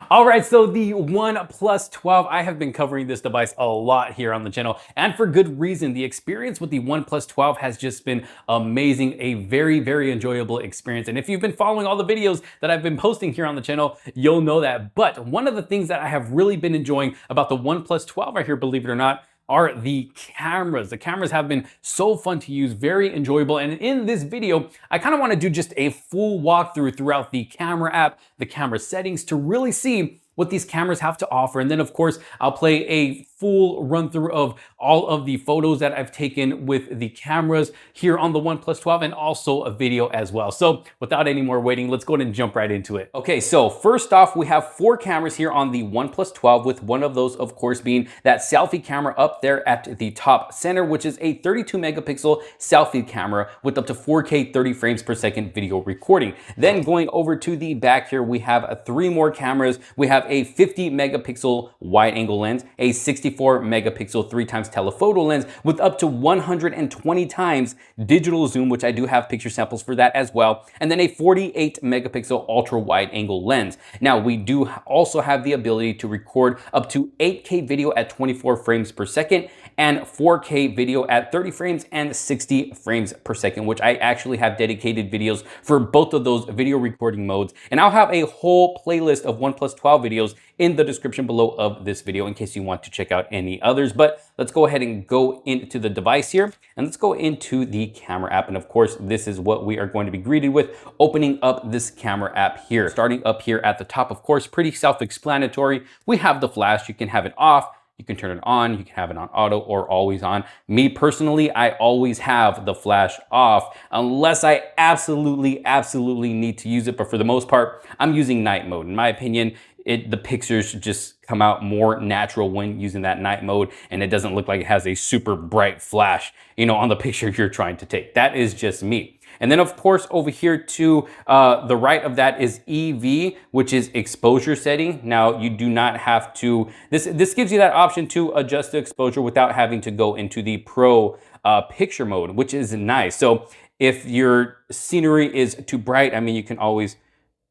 All right, so the OnePlus 12, I have been covering this device a lot here on the channel, and for good reason. The experience with the OnePlus 12 has just been amazing, a very, very enjoyable experience. And if you've been following all the videos that I've been posting here on the channel, you'll know that. But one of the things that I have really been enjoying about the OnePlus 12 right here, believe it or not, are the cameras. The cameras have been so fun to use, very enjoyable. And in this video, I kind of want to do just a full walkthrough throughout the camera app, the camera settings, to really see what these cameras have to offer. And then of course, I'll play a full run through of all of the photos that I've taken with the cameras here on the OnePlus 12, and also a video as well. So without any more waiting, let's go ahead and jump right into it. Okay, so first off, we have 4 cameras here on the OnePlus 12, with one of those of course being that selfie camera up there at the top center, which is a 32 megapixel selfie camera with up to 4K 30 frames per second video recording. Then going over to the back here, we have 3 more cameras. We have a 50 megapixel wide angle lens, a 64 megapixel 3x telephoto lens with up to 120 times digital zoom, which I do have picture samples for that as well, and then a 48 megapixel ultra wide angle lens. Now we do also have the ability to record up to 8K video at 24 frames per second and 4K video at 30 frames and 60 frames per second, which I actually have dedicated videos for both of those video recording modes. And I'll have a whole playlist of OnePlus 12 videos in the description below of this video in case you want to check out any others. But let's go ahead and go into the device here, and let's go into the camera app. And of course, this is what we are going to be greeted with opening up this camera app here. Starting up here at the top, of course, pretty self-explanatory. We have the flash. You can have it off, you can turn it on, you can have it on auto or always on. Me personally, I always have the flash off unless I absolutely need to use it. But for the most part, I'm using night mode. In my opinion, the pictures just come out more natural when using that night mode, and it doesn't look like it has a super bright flash, on the picture you're trying to take. That is just me. And then of course, over here to the right of that is EV, which is exposure setting. Now you do not have to, this gives you that option to adjust the exposure without having to go into the pro picture mode, which is nice. So if your scenery is too bright, I mean, you can always,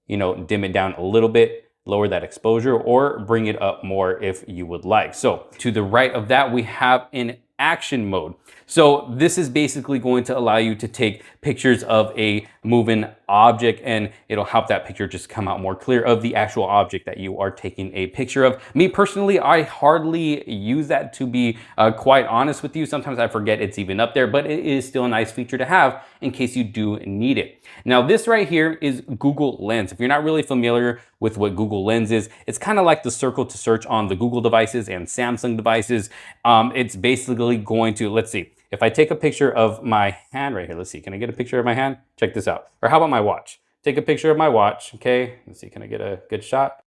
dim it down a little bit, lower that exposure, or bring it up more if you would like. So to the right of that, we have an action mode. So this is basically going to allow you to take pictures of a moving object, and it'll help that picture just come out more clear of the actual object that you are taking a picture of. Me personally, I hardly use that, to be quite honest with you. Sometimes I forget it's even up there, but it is still a nice feature to have in case you do need it. Now this right here is Google Lens. If you're not really familiar with what Google Lens is, it's kind of like the circle to search on the Google devices and Samsung devices. It's basically going to, let's see, if I take a picture of my hand right here, let's see, can I get a picture of my hand? Check this out. Or how about my watch? Take a picture of my watch, okay? Let's see, can I get a good shot?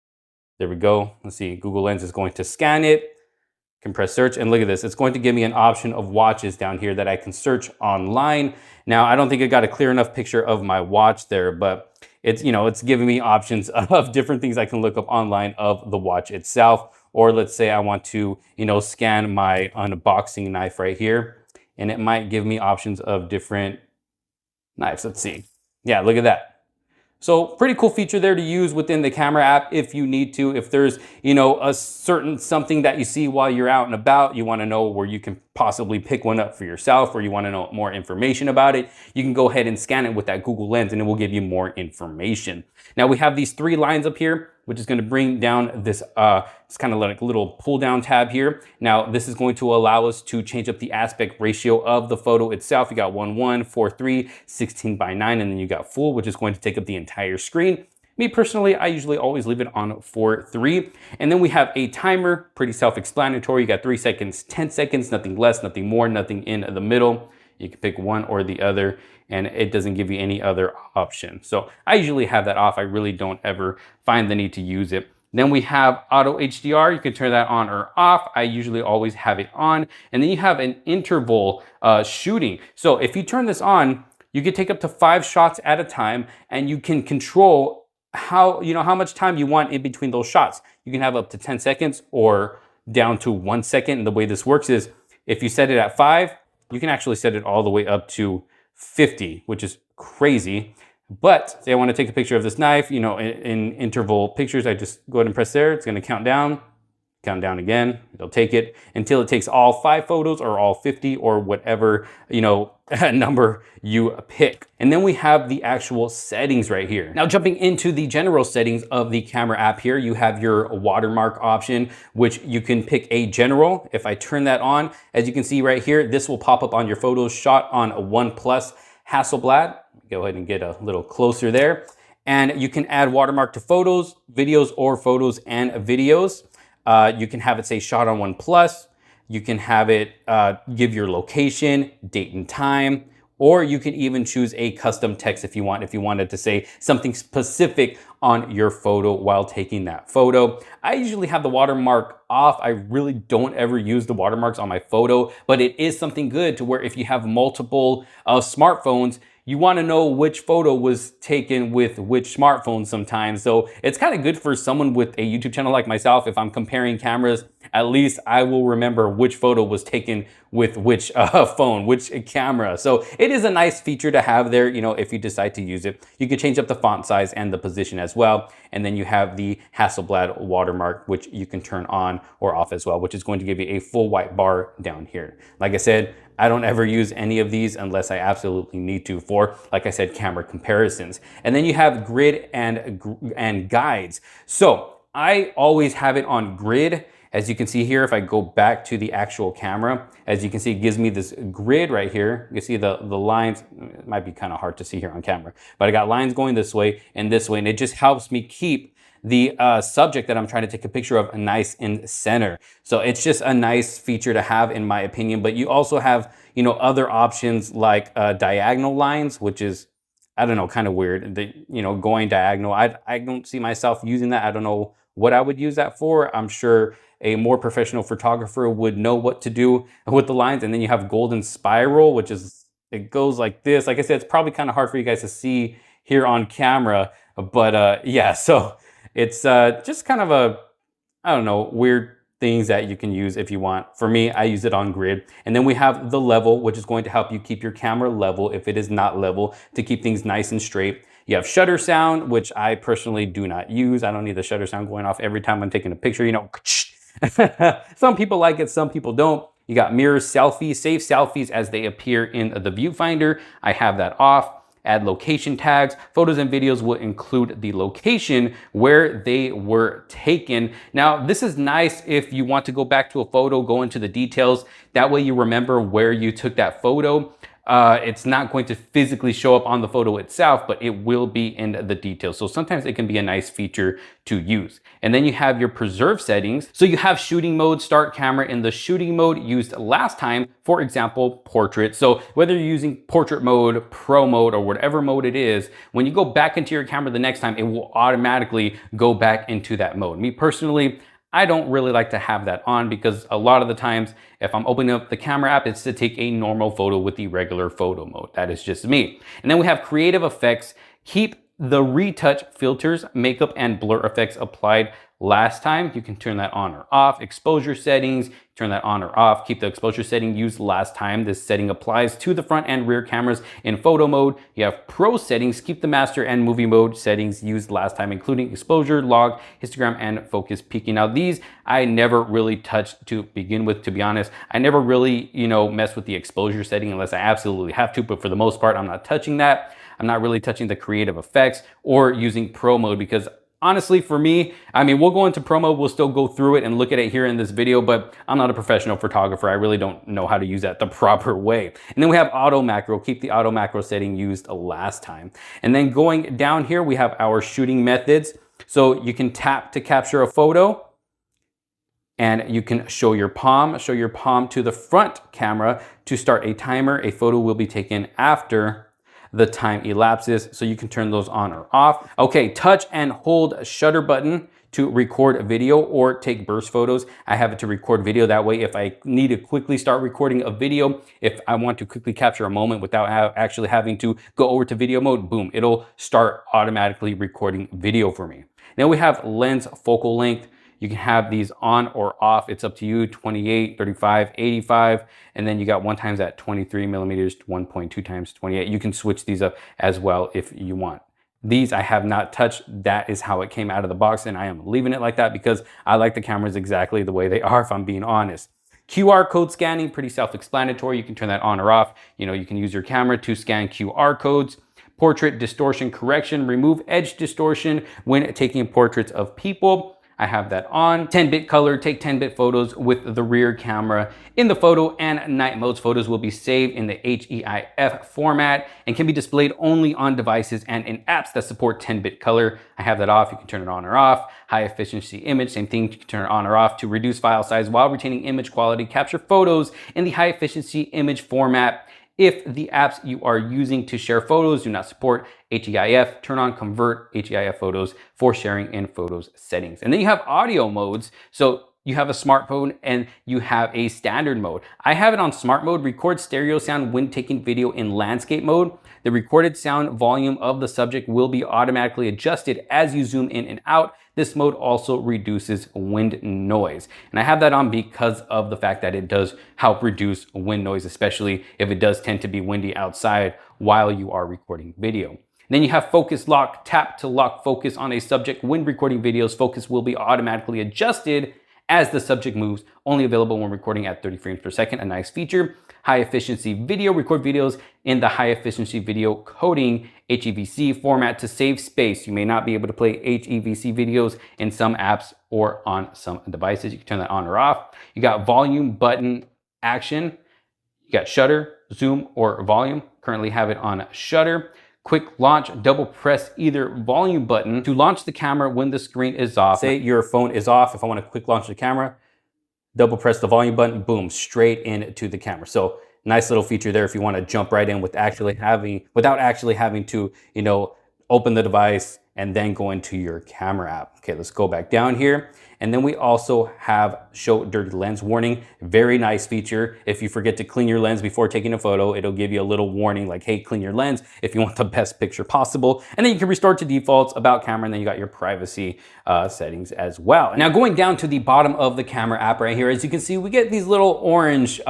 There we go. Let's see, Google Lens is going to scan it, can press search, and look at this. It's going to give me an option of watches down here that I can search online. Now, I don't think it got a clear enough picture of my watch there, but it's, it's giving me options of different things I can look up online of the watch itself. Or let's say I want to, scan my unboxing knife right here, and it might give me options of different knives. Let's see. Yeah, look at that. So pretty cool feature there to use within the camera app if you need to. If there's, a certain something that you see while you're out and about, you want to know where you can possibly pick one up for yourself, or you want to know more information about it, you can go ahead and scan it with that Google Lens, and it will give you more information. Now we have these 3 lines up here, which is going to bring down this, it's kind of like a little pull down tab here. Now this is going to allow us to change up the aspect ratio of the photo itself. You got 1:1, 4:3, 16:9, and then you got full, which is going to take up the entire screen. Me personally, I usually always leave it on 4:3. And then we have a timer, pretty self-explanatory. You got 3 seconds, 10 seconds, nothing less, nothing more, nothing in the middle. You can pick one or the other, and it doesn't give you any other option. So I usually have that off. I really don't ever find the need to use it. Then we have auto HDR. You can turn that on or off. I usually always have it on. And then you have an interval shooting. So if you turn this on, you can take up to 5 shots at a time, and you can control how much time you want in between those shots. You can have up to 10 seconds or down to 1 second. And the way this works is if you set it at 5, you can actually set it all the way up to 50, which is crazy. But say I want to take a picture of this knife, you know, in interval pictures, I just go ahead and press there. It's going to count down again. It'll take it until it takes all 5 photos or all 50 or whatever, you know, number you pick. And then we have the actual settings right here. Now jumping into the general settings of the camera app here, you have your watermark option, which you can pick a general. If I turn that on, as you can see right here, this will pop up on your photos shot on a OnePlus Hasselblad. Go ahead and get a little closer there. And you can add watermark to photos, videos, or photos and videos. You can have it say shot on OnePlus. You can have it give your location, date and time, or you can even choose a custom text if you want, if you wanted to say something specific on your photo while taking that photo. I usually have the watermark off. I really don't ever use the watermarks on my photo, but it is something good to where if you have multiple smartphones, you want to know which photo was taken with which smartphone sometimes. So it's kind of good for someone with a YouTube channel like myself. If I'm comparing cameras, at least I will remember which photo was taken with which phone, which camera. So it is a nice feature to have there, you know, if you decide to use it. You can change up the font size and the position as well. And then you have the Hasselblad watermark, which you can turn on or off as well, which is going to give you a full white bar down here. Like I said, I don't ever use any of these unless I absolutely need to for, like I said, camera comparisons. And then you have grid and guides. So I always have it on grid. As you can see here, if I go back to the actual camera, as you can see, it gives me this grid right here. You can see the lines. It might be kind of hard to see here on camera, but I got lines going this way, and it just helps me keep the subject that I'm trying to take a picture of nice in center. So it's just a nice feature to have in my opinion. But you also have, you know, other options like diagonal lines, which is, I don't know, kind of weird. You know, going diagonal. I don't see myself using that. I don't know what I would use that for. I'm sure a more professional photographer would know what to do with the lines. And then you have golden spiral, which is, it goes like this. Like I said, it's probably kind of hard for you guys to see here on camera, but yeah, so it's just kind of a, I don't know, weird things that you can use if you want. For me, I use it on grid. And then we have the level, which is going to help you keep your camera level if it is not level, to keep things nice and straight. You have shutter sound, which I personally do not use. I don't need the shutter sound going off every time I'm taking a picture, you know. Some people like it, some people don't. You got mirror selfies, save selfies as they appear in the viewfinder. I have that off. Add location tags. Photos and videos will include the location where they were taken. Now, this is nice if you want to go back to a photo, go into the details. That way you remember where you took that photo. It's not going to physically show up on the photo itself, but it will be in the details. So sometimes it can be a nice feature to use. And then you have your preserve settings. So you have shooting mode, start camera in the shooting mode used last time, for example, portrait. So whether you're using portrait mode, pro mode, or whatever mode it is, when you go back into your camera the next time, it will automatically go back into that mode. Me personally, I don't really like to have that on because a lot of the times if I'm opening up the camera app, it's to take a normal photo with the regular photo mode. That is just me. And then we have creative effects. Keep the retouch filters, makeup, and blur effects applied last time. You can turn that on or off. Exposure settings, turn that on or off. Keep the exposure setting used last time. This setting applies to the front and rear cameras in photo mode. You have pro settings. Keep the master and movie mode settings used last time, including exposure, log, histogram, and focus peaking. Now these I never really touched to begin with, to be honest. I never really, you know, mess with the exposure setting unless I absolutely have to, but for the most part, I'm not touching that. I'm not really touching the creative effects or using pro mode because honestly, for me, I mean, we'll go into pro mode, we'll still go through it and look at it here in this video, but I'm not a professional photographer. I really don't know how to use that the proper way. And then we have auto macro, keep the auto macro setting used last time. And then going down here, we have our shooting methods. So you can tap to capture a photo and you can show your palm to the front camera to start a timer. A photo will be taken after the time elapses, so you can turn those on or off. Okay, touch and hold shutter button to record a video or take burst photos. I have it to record video. That way, if I need to quickly start recording a video, if I want to quickly capture a moment without actually having to go over to video mode, boom, it'll start automatically recording video for me. Then we have lens focal length. You can have these on or off. It's up to you, 28, 35, 85. And then you got one times at 23 millimeters, 1.2 times 28. You can switch these up as well if you want. These I have not touched. That is how it came out of the box, and I am leaving it like that because I like the cameras exactly the way they are, if I'm being honest. QR code scanning, pretty self-explanatory. You can turn that on or off. You know, you can use your camera to scan QR codes. Portrait distortion correction, remove edge distortion when taking portraits of people. I have that on. 10-bit color, take 10-bit photos with the rear camera. In the photo and night modes, photos will be saved in the HEIF format and can be displayed only on devices and in apps that support 10-bit color. I have that off. You can turn it on or off. High efficiency image, same thing. You can turn it on or off to reduce file size while retaining image quality. Capture photos in the high efficiency image format. If the apps you are using to share photos do not support HEIF, turn on convert HEIF photos for sharing in photos settings. And then you have audio modes. So you have a smartphone and you have a standard mode. I have it on smart mode, record stereo sound when taking video in landscape mode. The recorded sound volume of the subject will be automatically adjusted as you zoom in and out. This mode also reduces wind noise. And I have that on because of the fact that it does help reduce wind noise, especially if it does tend to be windy outside while you are recording video. Then you have focus lock, tap to lock focus on a subject. When recording videos, focus will be automatically adjusted as the subject moves, only available when recording at 30 frames per second, a nice feature. High efficiency video, record videos in the high efficiency video coding HEVC format to save space. You may not be able to play HEVC videos in some apps or on some devices. You can turn that on or off. You got volume button action. You got shutter, zoom, or volume. Currently have it on shutter. Quick launch, double press either volume button to launch the camera when the screen is off. Say your phone is off. If I want to quick launch the camera, double press the volume button, boom, straight into the camera. So nice little feature there if you want to jump right in without actually having to, you know, open the device and then go into your camera app. Okay, let's go back down here. And then we also have show dirty lens warning. Very nice feature. If you forget to clean your lens before taking a photo, it'll give you a little warning like, hey, clean your lens if you want the best picture possible. And then you can restore to defaults, about camera, and then you got your privacy settings as well. Now going down to the bottom of the camera app right here, as you can see, we get these little orange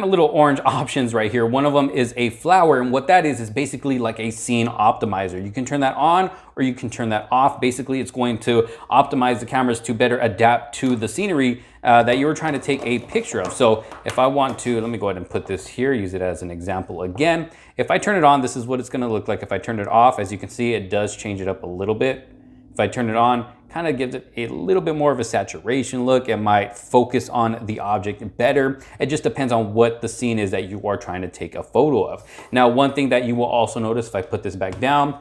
little orange options right here. One of them is a flower, and what that is basically like a scene optimizer. You can turn that on or you can turn that off. Basically, it's going to optimize the cameras to better adapt to the scenery that you're trying to take a picture of. So if I want to, let me go ahead and put this here, use it as an example again. If I turn it on, this is what it's gonna look like. If I turn it off, as you can see, it does change it up a little bit. If I turn it on, kind of gives it a little bit more of a saturation look. It might focus on the object better. It just depends on what the scene is that you are trying to take a photo of. Now, one thing that you will also notice, if I put this back down,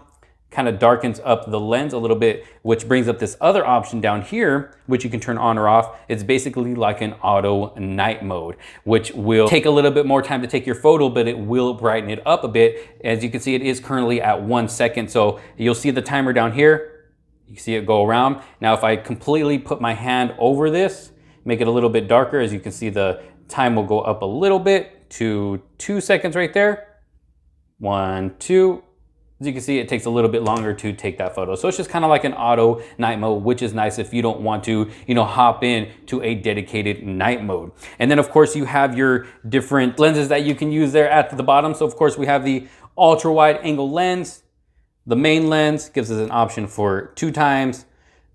kind of darkens up the lens a little bit, which brings up this other option down here, which you can turn on or off. It's basically like an auto night mode, which will take a little bit more time to take your photo, but it will brighten it up a bit. As you can see, it is currently at 1 second. So you'll see the timer down here. You see it go around. Now, if I completely put my hand over this, make it a little bit darker, as you can see, the time will go up a little bit to 2 seconds right there. 1, 2. As you can see, it takes a little bit longer to take that photo. So it's just kind of like an auto night mode, which is nice if you don't want to, you know, hop in to a dedicated night mode. And then of course you have your different lenses that you can use there at the bottom. So of course we have the ultra wide angle lens. The main lens gives us an option for 2 times,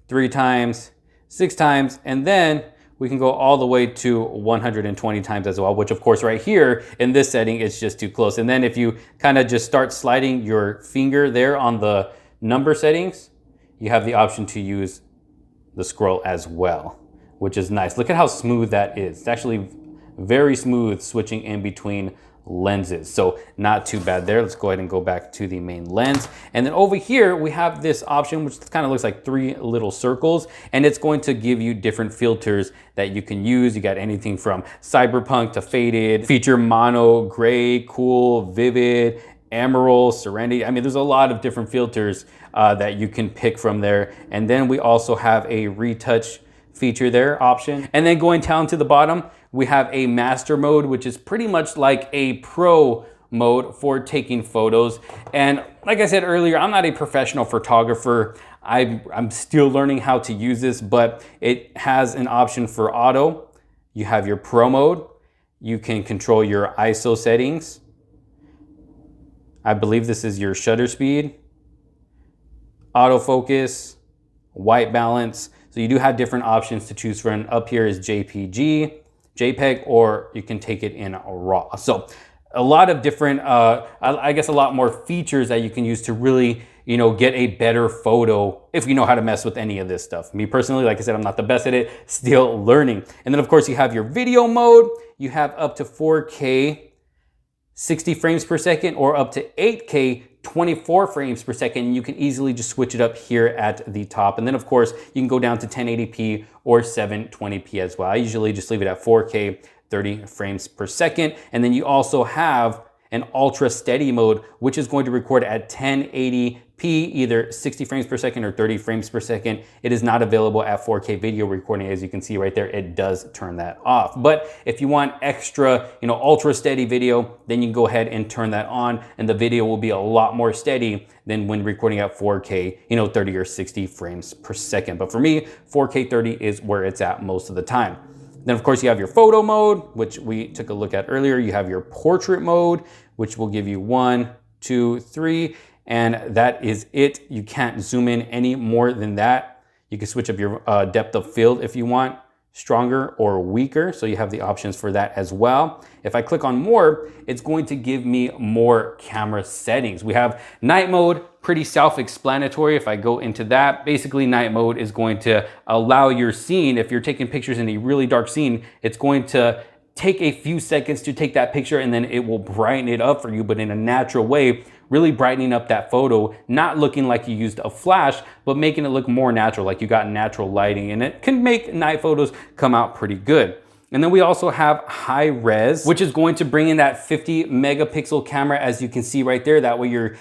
3 times, 6 times, and then we can go all the way to 120 times as well, which of course right here in this setting is just too close. And then if you kind of just start sliding your finger there on the number settings, you have the option to use the scroll as well, which is nice. Look at how smooth that is. It's actually very smooth switching in between lenses, so not too bad there. Let's go ahead and go back to the main lens, and then over here we have this option which kind of looks like 3 little circles, and it's going to give you different filters that you can use. You got anything from cyberpunk to faded, feature mono, gray, cool, vivid, emerald, serenity. I mean, there's a lot of different filters that you can pick from there. And then we also have a retouch feature there option. And then going down to the bottom, we have a master mode, which is pretty much like a pro mode for taking photos. And like I said earlier, I'm not a professional photographer. I'm still learning how to use this, but it has an option for auto. You have your pro mode. You can control your ISO settings. I believe this is your shutter speed, autofocus, white balance. So you do have different options to choose from. Up here is JPG, JPEG, or you can take it in RAW. So a lot of different, I guess a lot more features that you can use to really, get a better photo if you know how to mess with any of this stuff. Me personally, like I said, I'm not the best at it, still learning. And then of course you have your video mode. You have up to 4K 60 frames per second or up to 8K 24 frames per second. You can easily just switch it up here at the top. And then of course you can go down to 1080p or 720p as well. I usually just leave it at 4K 30 frames per second. And then you also have an ultra steady mode, which is going to record at 1080p, either 60 frames per second or 30 frames per second. It is not available at 4K video recording. As you can see right there, it does turn that off. But if you want extra, ultra steady video, then you can go ahead and turn that on, and the video will be a lot more steady than when recording at 4K, 30 or 60 frames per second. But for me, 4K 30 is where it's at most of the time. Then of course you have your photo mode, which we took a look at earlier. You have your portrait mode, which will give you 1, 2, 3, and that is it. You can't zoom in any more than that. You can switch up your depth of field if you want, stronger or weaker. So you have the options for that as well. If I click on more, it's going to give me more camera settings. We have night mode, pretty self-explanatory. If I go into that, basically night mode is going to allow your scene, if you're taking pictures in a really dark scene, it's going to take a few seconds to take that picture and then it will brighten it up for you, but in a natural way, really brightening up that photo, not looking like you used a flash, but making it look more natural, like you got natural lighting, and it can make night photos come out pretty good. And then we also have high res, which is going to bring in that 50 megapixel camera, as you can see right there. That way you're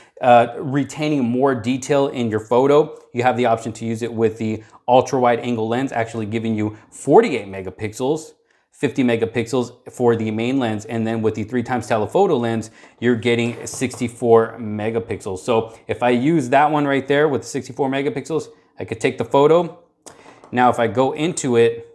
retaining more detail in your photo. You have the option to use it with the ultra wide angle lens, actually giving you 48 megapixels. 50 megapixels for the main lens, and then with the 3x telephoto lens, you're getting 64 megapixels. So if I use that one right there with 64 megapixels, I could take the photo. Now if I go into it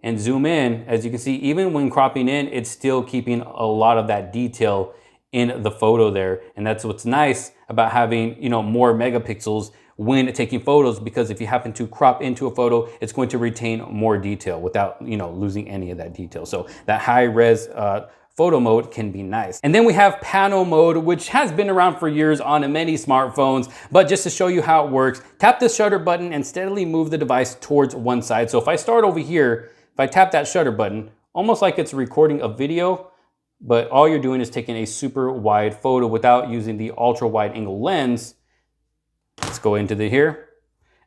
and zoom in, as you can see, even when cropping in, it's still keeping a lot of that detail in the photo there. And that's what's nice about having, more megapixels when taking photos, because if you happen to crop into a photo, it's going to retain more detail without, losing any of that detail. So that high res photo mode can be nice. And then we have panel mode, which has been around for years on many smartphones, but just to show you how it works, tap the shutter button and steadily move the device towards one side. So if I start over here, if I tap that shutter button, almost like it's recording a video, but all you're doing is taking a super wide photo without using the ultra wide angle lens. Let's go into here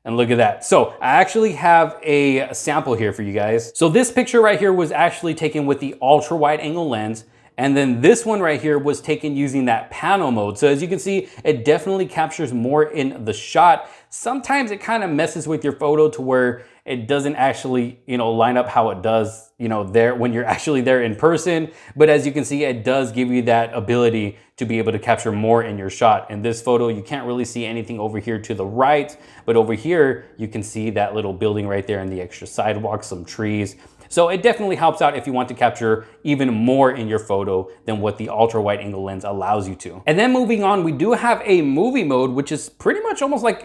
and look at that. So I actually have a sample here for you guys. So this picture right here was actually taken with the ultra wide angle lens. And then this one right here was taken using that panel mode. So as you can see, it definitely captures more in the shot. Sometimes it kind of messes with your photo to where it doesn't actually, line up how it does, there when you're actually there in person. But as you can see, it does give you that ability to be able to capture more in your shot. In this photo, you can't really see anything over here to the right, but over here, you can see that little building right there and the extra sidewalk, some trees. So it definitely helps out if you want to capture even more in your photo than what the ultra wide angle lens allows you to. And then moving on, we do have a movie mode, which is pretty much like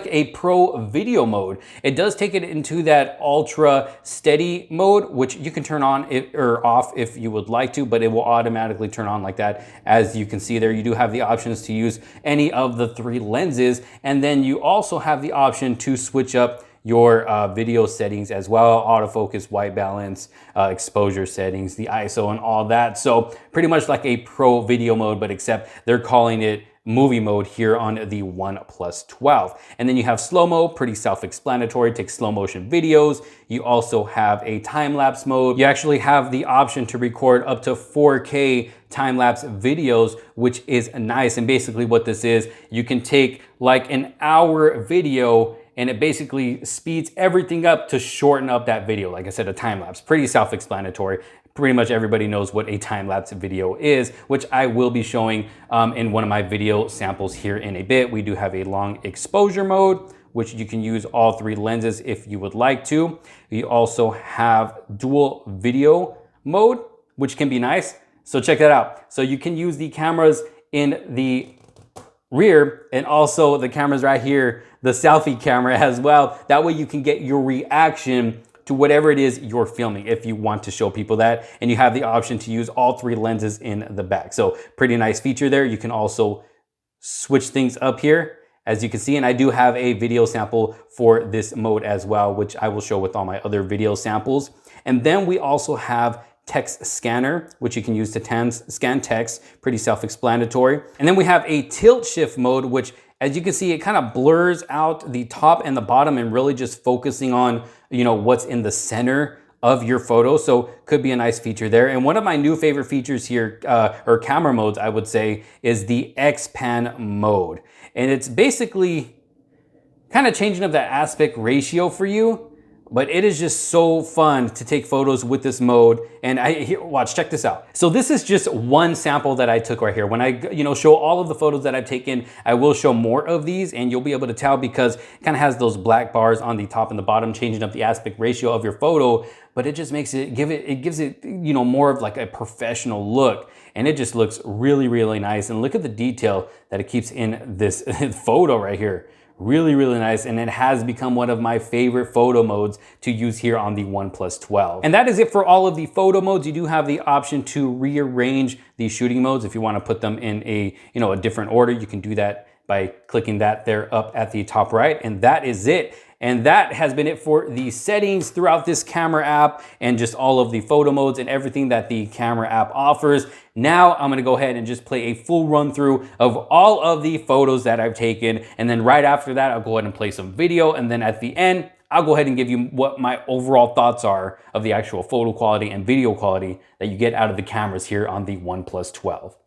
a pro video mode. It does take it into that ultra steady mode, which you can turn on or off if you would like to, but it will automatically turn on like that. As you can see there, you do have the options to use any of the 3 lenses. And then you also have the option to switch up your video settings as well, autofocus, white balance, exposure settings, the ISO and all that. So pretty much like a pro video mode, but except they're calling it movie mode here on the OnePlus 12. And then you have slow-mo, pretty self-explanatory, take slow motion videos. You also have a time-lapse mode. You actually have the option to record up to 4K time-lapse videos, which is nice. And basically what this is, you can take like an hour video and it basically speeds everything up to shorten up that video. Like I said, a time lapse, pretty self-explanatory. pretty much everybody knows what a time-lapse video is, which I will be showing in one of my video samples here in a bit. We do have a long exposure mode, which you can use all 3 lenses if you would like to. We also have dual video mode, which can be nice. So check that out. So you can use the cameras in the rear and also the cameras right here, the selfie camera as well. That way you can get your reaction to whatever it is you're filming if you want to show people that. And you have the option to use all 3 lenses in the back. So pretty nice feature there. You can also switch things up here, as you can see, and I do have a video sample for this mode as well, which I will show with all my other video samples. And then we also have text scanner, which you can use to scan text, pretty self-explanatory. And then we have a tilt shift mode, which as you can see, it kind of blurs out the top and the bottom and really just focusing on, you know, what's in the center of your photo. So could be a nice feature there. And one of my new favorite features here, or camera modes, I would say, is the X-Pan mode. And it's basically kind of changing up that aspect ratio for you, but it is just so fun to take photos with this mode. And watch, check this out. So this is just one sample that I took right here. When I, show all of the photos that I've taken, I will show more of these and you'll be able to tell because it kind of has those black bars on the top and the bottom, changing up the aspect ratio of your photo, but it just makes it, gives it, more of like a professional look. And it just looks really, really nice. And look at the detail that it keeps in this photo right here. Really, really nice, and it has become one of my favorite photo modes to use here on the OnePlus 12. And that is it for all of the photo modes. You do have the option to rearrange the shooting modes if you want to put them in a different order. You can do that by clicking that there up at the top right, and that is it. And that has been it for the settings throughout this camera app and just all of the photo modes and everything that the camera app offers. Now I'm gonna go ahead and just play a full run through of all of the photos that I've taken. And then right after that, I'll go ahead and play some video. And then at the end, I'll go ahead and give you what my overall thoughts are of the actual photo quality and video quality that you get out of the cameras here on the OnePlus 12.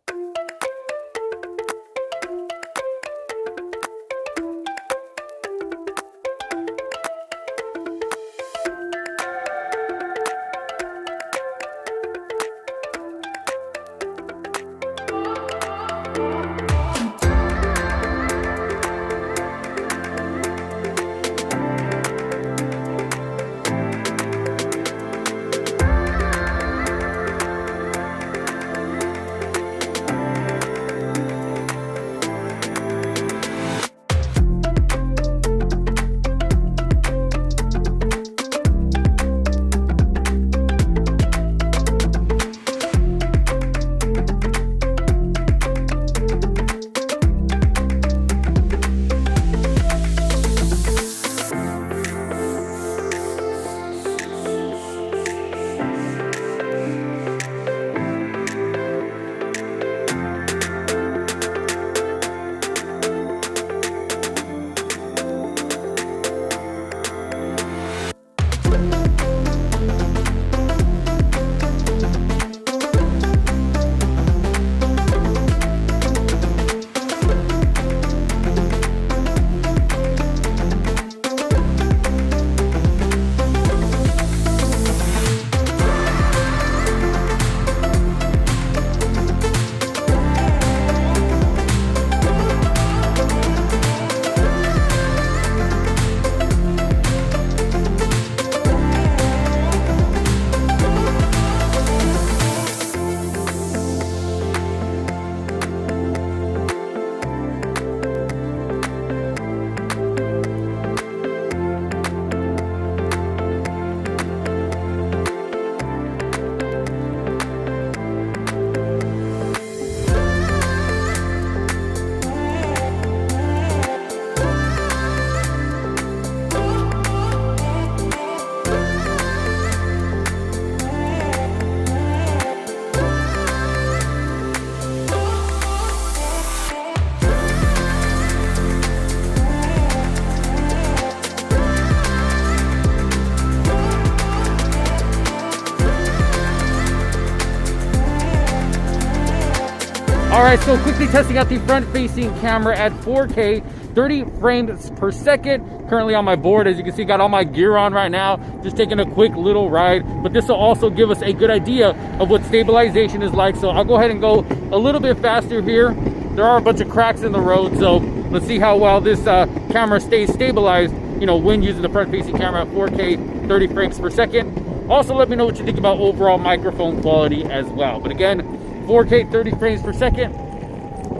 All right, so quickly testing out the front-facing camera at 4K, 30 frames per second, currently on my board. As you can see, got all my gear on right now, just taking a quick little ride. But this will also give us a good idea of what stabilization is like. So I'll go ahead and go a little bit faster here. There are a bunch of cracks in the road, so let's see how well this camera stays stabilized, you know, when using the front-facing camera at 4K 30 frames per second. Also, let me know what you think about overall microphone quality as well. But again, 4K 30 frames per second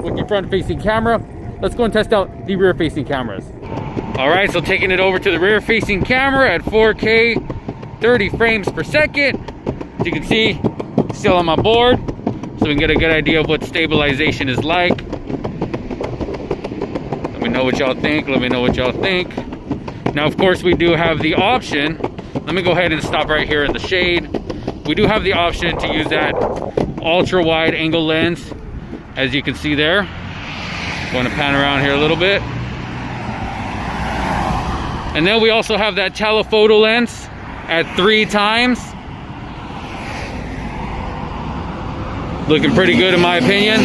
with the front-facing camera. Let's go and test out the rear-facing cameras. All right, so taking it over to the rear-facing camera at 4K 30 frames per second. As you can see, still on my board, so we can get a good idea of what stabilization is like. Let me know what y'all think. Let me know what y'all think. Now, of course, we do have the option. Let me go ahead and stop right here in the shade. We do have the option to use that ultra wide angle lens, as you can see there. Going to pan around here a little bit. And then we also have that telephoto lens at 3 times. Looking pretty good in my opinion.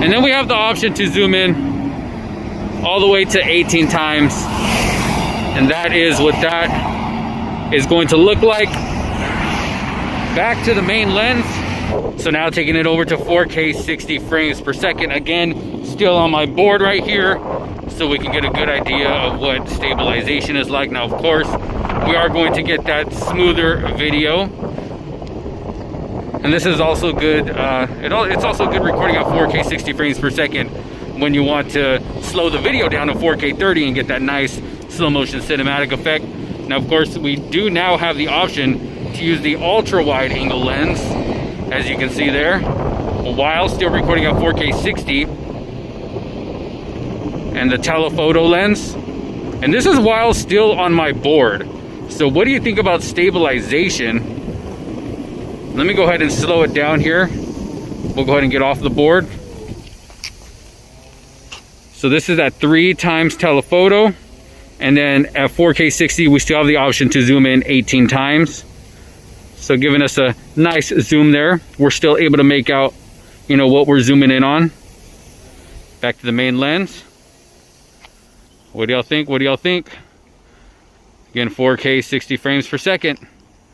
And then we have the option to zoom in all the way to 18 times. And that is what that is going to look like. Back to the main lens. So now taking it over to 4K 60 frames per second. Again, still on my board right here, so we can get a good idea of what stabilization is like. Now, of course, we are going to get that smoother video. And this is also good. It's also good recording at 4K 60 frames per second when you want to slow the video down to 4K 30 and get that nice slow motion cinematic effect. Now, of course, we do now have the option to use the ultra wide angle lens, as you can see there, while still recording at 4K 60, and the telephoto lens. And this is while still on my board. So what do you think about stabilization? Let me go ahead and slow it down here. We'll go ahead and get off the board. So this is at 3 times telephoto. And then at 4K 60, we still have the option to zoom in 18 times. So giving us a nice zoom there. We're still able to make out, you know, what we're zooming in on. Back to the main lens. What do y'all think? What do y'all think? Again, 4K 60 frames per second.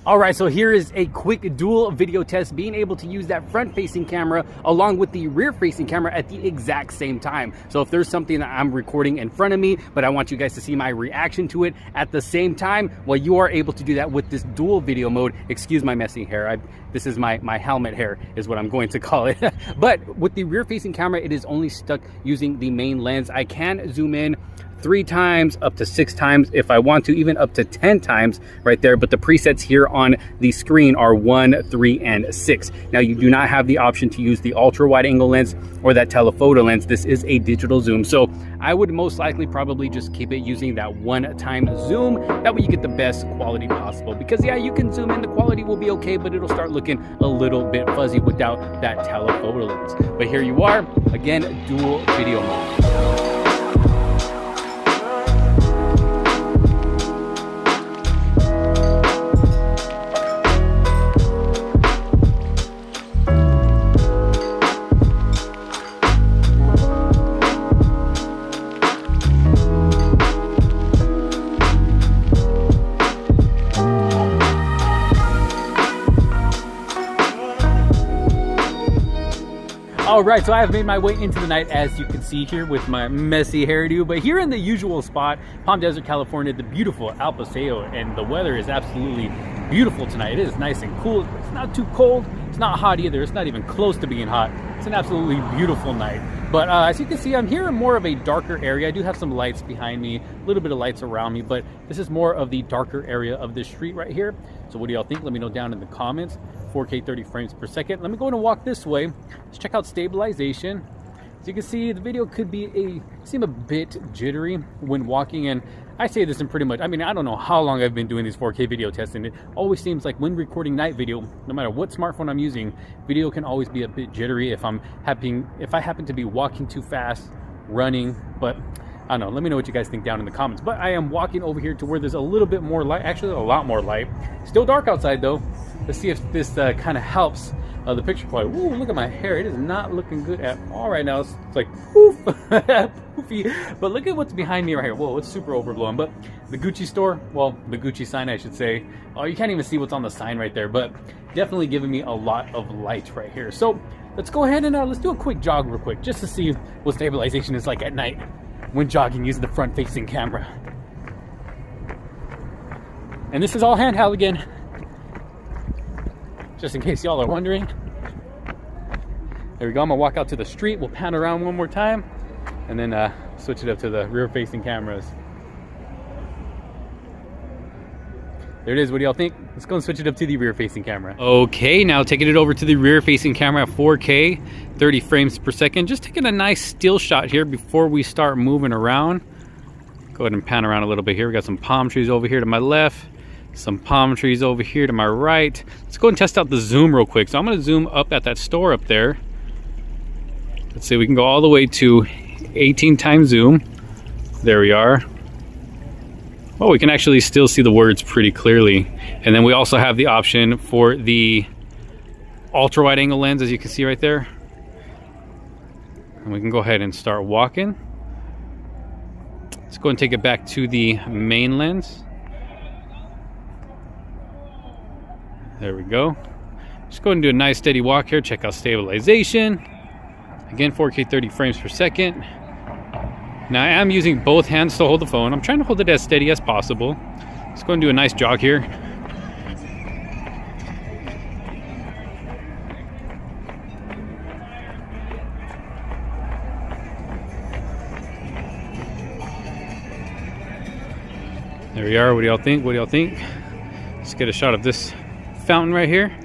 All right, so here is a quick dual video test, being able to use that front-facing camera along with the rear-facing camera at the exact same time. So if there's something that I'm recording in front of me, but I want you guys to see my reaction to it at the same time, well, you are able to do that with this dual video mode. Excuse my messy hair. This is my helmet hair is what I'm going to call it. But with the rear-facing camera, it is only stuck using the main lens. I can zoom in 3 times, up to 6 times if I want to, even up to 10 times right there. But the presets here on the screen are 1, 3, and 6. Now, you do not have the option to use the ultra wide angle lens or that telephoto lens. This is a digital zoom. So I would most likely probably just keep it using that 1-time zoom. That way you get the best quality possible. Because yeah, you can zoom in, the quality will be okay, but it'll start looking a little bit fuzzy without that telephoto lens. But here you are, again, dual video mode. All right, so I have made my way into the night, as you can see here with my messy hairdo, but here in the usual spot, Palm Desert, California, the beautiful El Paseo, and the weather is absolutely beautiful tonight. It is nice and cool. It's not too cold. It's not hot either. It's not even close to being hot. It's an absolutely beautiful night. But as you can see, I'm here in more of a darker area. I do have some lights behind me, a little bit of lights around me, but this is more of the darker area of this street right here. So what do y'all think? Let me know down in the comments. 4K 30 frames per second. Let me go and walk this way. Let's check out stabilization. As you can see, the video could seem a bit jittery when walking, and I say this in pretty much, I mean, I don't know how long I've been doing these 4K video tests, and it always seems like when recording night video, no matter what smartphone I'm using, video can always be a bit jittery if I happen to be walking too fast, running, but I don't know. Let me know what you guys think down in the comments. But I am walking over here to where there's a little bit more light, actually a lot more light. Still dark outside though. Let's see if this kind of helps the picture quality. Ooh, look at my hair. It is not looking good at all right now. It's like poof, poofy. But look at what's behind me right here. Whoa, it's super overblown. But the Gucci store, well, the Gucci sign, I should say. Oh, you can't even see what's on the sign right there, but definitely giving me a lot of light right here. So let's go ahead and let's do a quick jog real quick, just to see what stabilization is like at night when jogging using the front-facing camera. And this is all handheld again, just in case y'all are wondering. There we go. I'm gonna walk out to the street. We'll pan around one more time and then switch it up to the rear-facing cameras. There it is. What do y'all think? Let's go and switch it up to the rear-facing camera. Okay, now taking it over to the rear-facing camera at 4K, 30 frames per second. Just taking a nice still shot here before we start moving around. Go ahead and pan around a little bit here. We got some palm trees over here to my left, some palm trees over here to my right. Let's go and test out the zoom real quick. So I'm gonna zoom up at that store up there. Let's see, we can go all the way to 18 times zoom. There we are. Well, we can actually still see the words pretty clearly. And then we also have the option for the ultra wide angle lens, as you can see right there. And we can go ahead and start walking. Let's go and take it back to the main lens. There we go. Just go ahead and do a nice steady walk here. Check out stabilization. Again, 4K 30 frames per second. Now I am using both hands to hold the phone. I'm trying to hold it as steady as possible. Let's go and do a nice jog here. There we are. What do y'all think? What do y'all think? Let's get a shot of this fountain right here.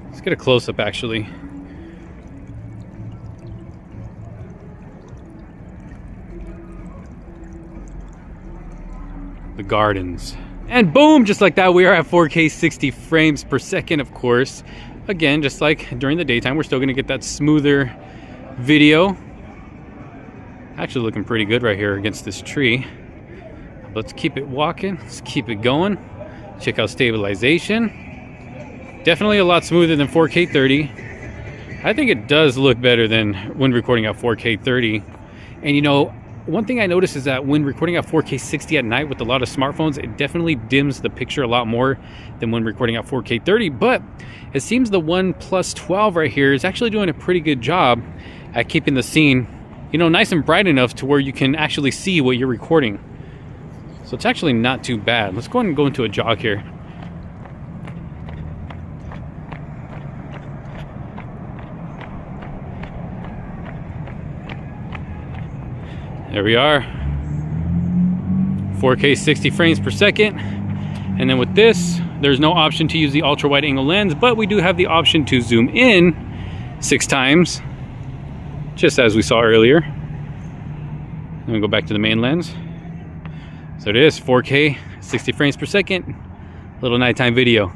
Let's get a close-up actually. The gardens. And boom, just like that, we are at 4K 60 frames per second, of course. Again, just like during the daytime, we're still gonna get that smoother video. Actually looking pretty good right here against this tree. Let's keep it walking, let's keep it going. Check out stabilization. Definitely a lot smoother than 4K 30. I think it does look better than when recording at 4K 30. And you know, one thing I noticed is that when recording at 4K 60 at night with a lot of smartphones, it definitely dims the picture a lot more than when recording at 4K 30. But it seems the OnePlus 12 right here is actually doing a pretty good job at keeping the scene, you know, nice and bright enough to where you can actually see what you're recording. So it's actually not too bad. Let's go ahead and go into a jog here. There we are. 4K 60 frames per second. And then with this, there's no option to use the ultra wide angle lens, but we do have the option to zoom in 6 times, just as we saw earlier. I'm gonna go back to the main lens. So it is 4K 60 frames per second, little nighttime video.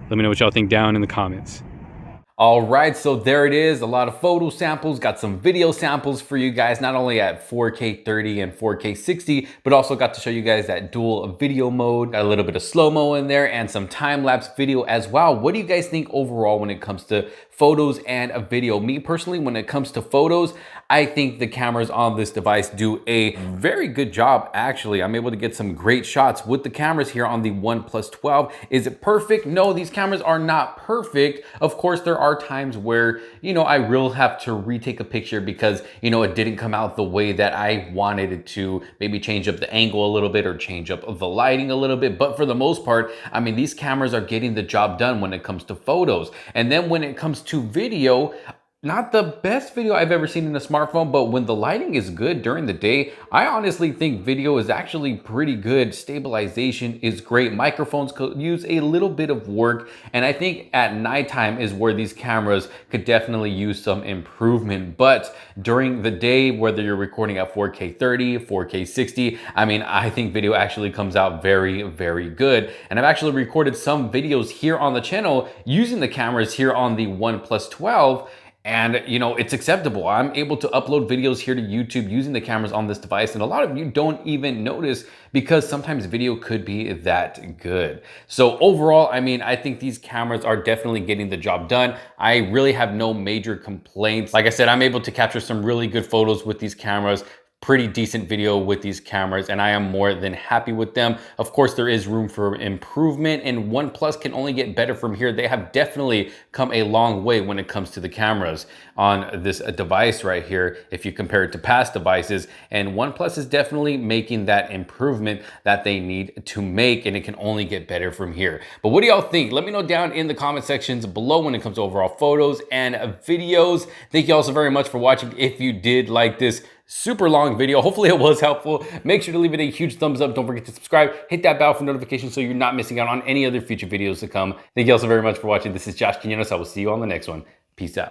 Let me know what y'all think down in the comments. All right, so there it is. A lot of photo samples, got some video samples for you guys, not only at 4K 30 and 4K 60, but also got to show you guys that dual video mode, got a little bit of slow-mo in there and some time-lapse video as well. What do you guys think overall when it comes to photos and a video? Me personally, when it comes to photos, I think the cameras on this device do a very good job, actually. I'm able to get some great shots with the cameras here on the OnePlus 12. Is it perfect? No, these cameras are not perfect. Of course, there are times where, you know, I will have to retake a picture because, you know, it didn't come out the way that I wanted it to. Maybe change up the angle a little bit or change up the lighting a little bit. But for the most part, I mean, these cameras are getting the job done when it comes to photos. And then when it comes to video, not the best video I've ever seen in a smartphone, but when the lighting is good during the day, I honestly think video is actually pretty good. Stabilization is great. Microphones could use a little bit of work. And I think at nighttime is where these cameras could definitely use some improvement. But during the day, whether you're recording at 4K 30, 4K 60, I mean, I think video actually comes out very, very good. And I've actually recorded some videos here on the channel using the cameras here on the OnePlus 12. And you know, it's acceptable. I'm able to upload videos here to YouTube using the cameras on this device, and a lot of you don't even notice because sometimes video could be that good. So overall, I mean, I think these cameras are definitely getting the job done. I really have no major complaints. Like I said, I'm able to capture some really good photos with these cameras, pretty decent video with these cameras, and I am more than happy with them. Of course, there is room for improvement, and OnePlus can only get better from here. They have definitely come a long way when it comes to the cameras on this device right here, if you compare it to past devices, and OnePlus is definitely making that improvement that they need to make, and it can only get better from here. But what do y'all think? Let me know down in the comment sections below when it comes to overall photos and videos. Thank you all so very much for watching. If you did like this super long video, hopefully it was helpful. Make sure to leave it a huge thumbs up. Don't forget to subscribe, hit that bell for notifications so you're not missing out on any other future videos to come. Thank you all so very much for watching. This is Josh Quinones. I will see you on the next one. Peace out.